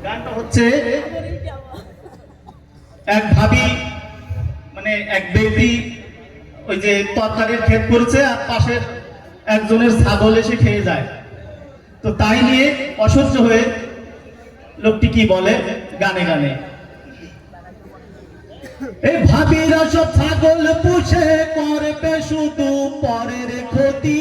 গানটা হচ্ছে এক ভাবি মানে এক ব্যক্তি ওই যে তরকারির ক্ষেত করছে আর পাশের একজনের ছাগল এসে খেয়ে যায়। তো তাই নিয়ে অসহ্য হয়ে লোকটি কি বলে গানে গানে, এই ভাবিরা সব ছাগল পুষে করবে শুধু পরের ক্ষতি,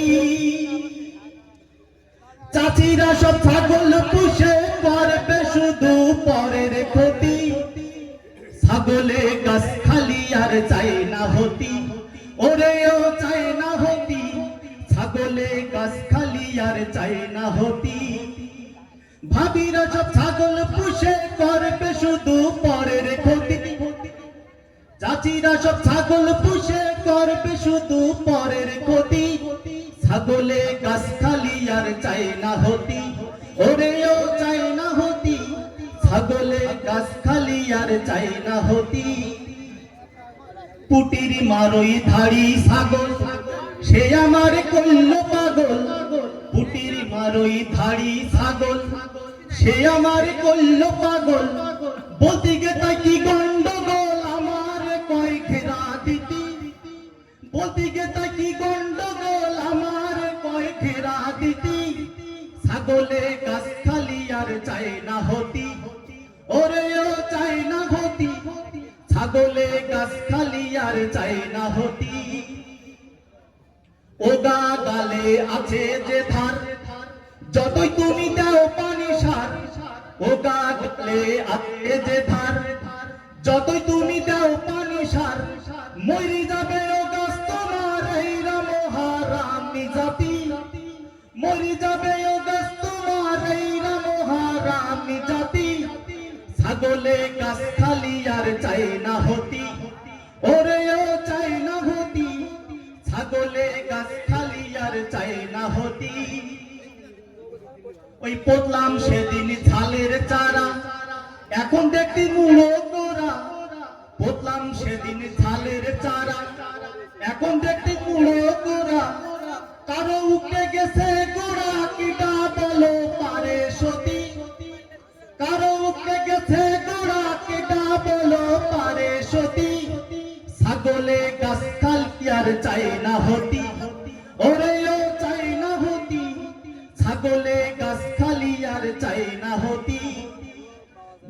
চাচিরা সব ছাগল পুষে করবে শুধু পরের ক্ষতি, ছাগলে গাছ খালি আর চাই না হতি, ওরেও চাই না হতি, ছাগলে গাছ খালি আর চাই না হতি। ভাবিরা সব ছাগল পুষে করবে শুধু পরের ক্ষতি, চাচিরা সব ছাগল পুষে করবে শুধু পরের ক্ষতি, ছাগলে গাছ খালি আর চাই না হতি, ওরেও চাই না হতি, ছাগলে গাছ খালি আর চাই না হতি। পুটির মারই ধাড়ি ছাগল সে আমার কইল পাগল, পুটির মারই ধাড়ি ছাগল সে আমার কইল পাগল, বলতে গে তাই কি গন্ডগোল আমার কয় ঘেরা দিতি, বলতে গে তাই কি গন্ডগোল আমার কয় ঘেরা দিতি, ছাগলে গাছ খালি আর চাই না হতি, ওরেও চাই না হতি, ছাগলে গাছ খালি আর চাই না হতি। ওগা গালে আছে যে ধার যতই তুমি দাও পানি সার, ওগা গালে আছে যে ধার যতই তুমি দাও পানি সার, মরি যাবে ও গাছ তোমার এই রামহারামি জাতি, মরি যাবে ও গাছ তোমার এই রামহারামি জাতি, ছাগলে গাছ খালি আর চাই না হতি, ওরেও চাই না হতি, ছাগলে গাছ খালি আর চাই না হতি। ওই পড়লাম সেদিন ঝালের চারা এখন দেখতে মূলো গোড়া, পড়লাম সেদিন ঝালের চারা এখন দেখতে মূলো গোড়া, কারো উঠে গেছে গোড়া কিটা বলো পারে সতী, কারো উঠে গেছে গোড়া কিটা বলো পারে সতী, ছাগলে গাছ খালি আর চাই না হতি, ওরেও চাই না হতি, ছাগলে গাছ খালি আর চাই না হতি।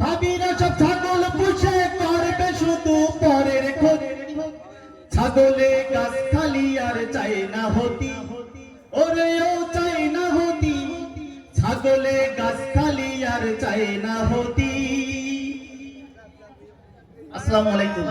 ভাবিরা সব ছাগল পুষে করবে শুধু পরের ক্ষতি, ছাগলে গাছ খালি আর চাই না হতি, ওরেও চাই না হতি, ছাগলে গাছ খালি আর চাই না হতি। আসসালামু আলাইকুম।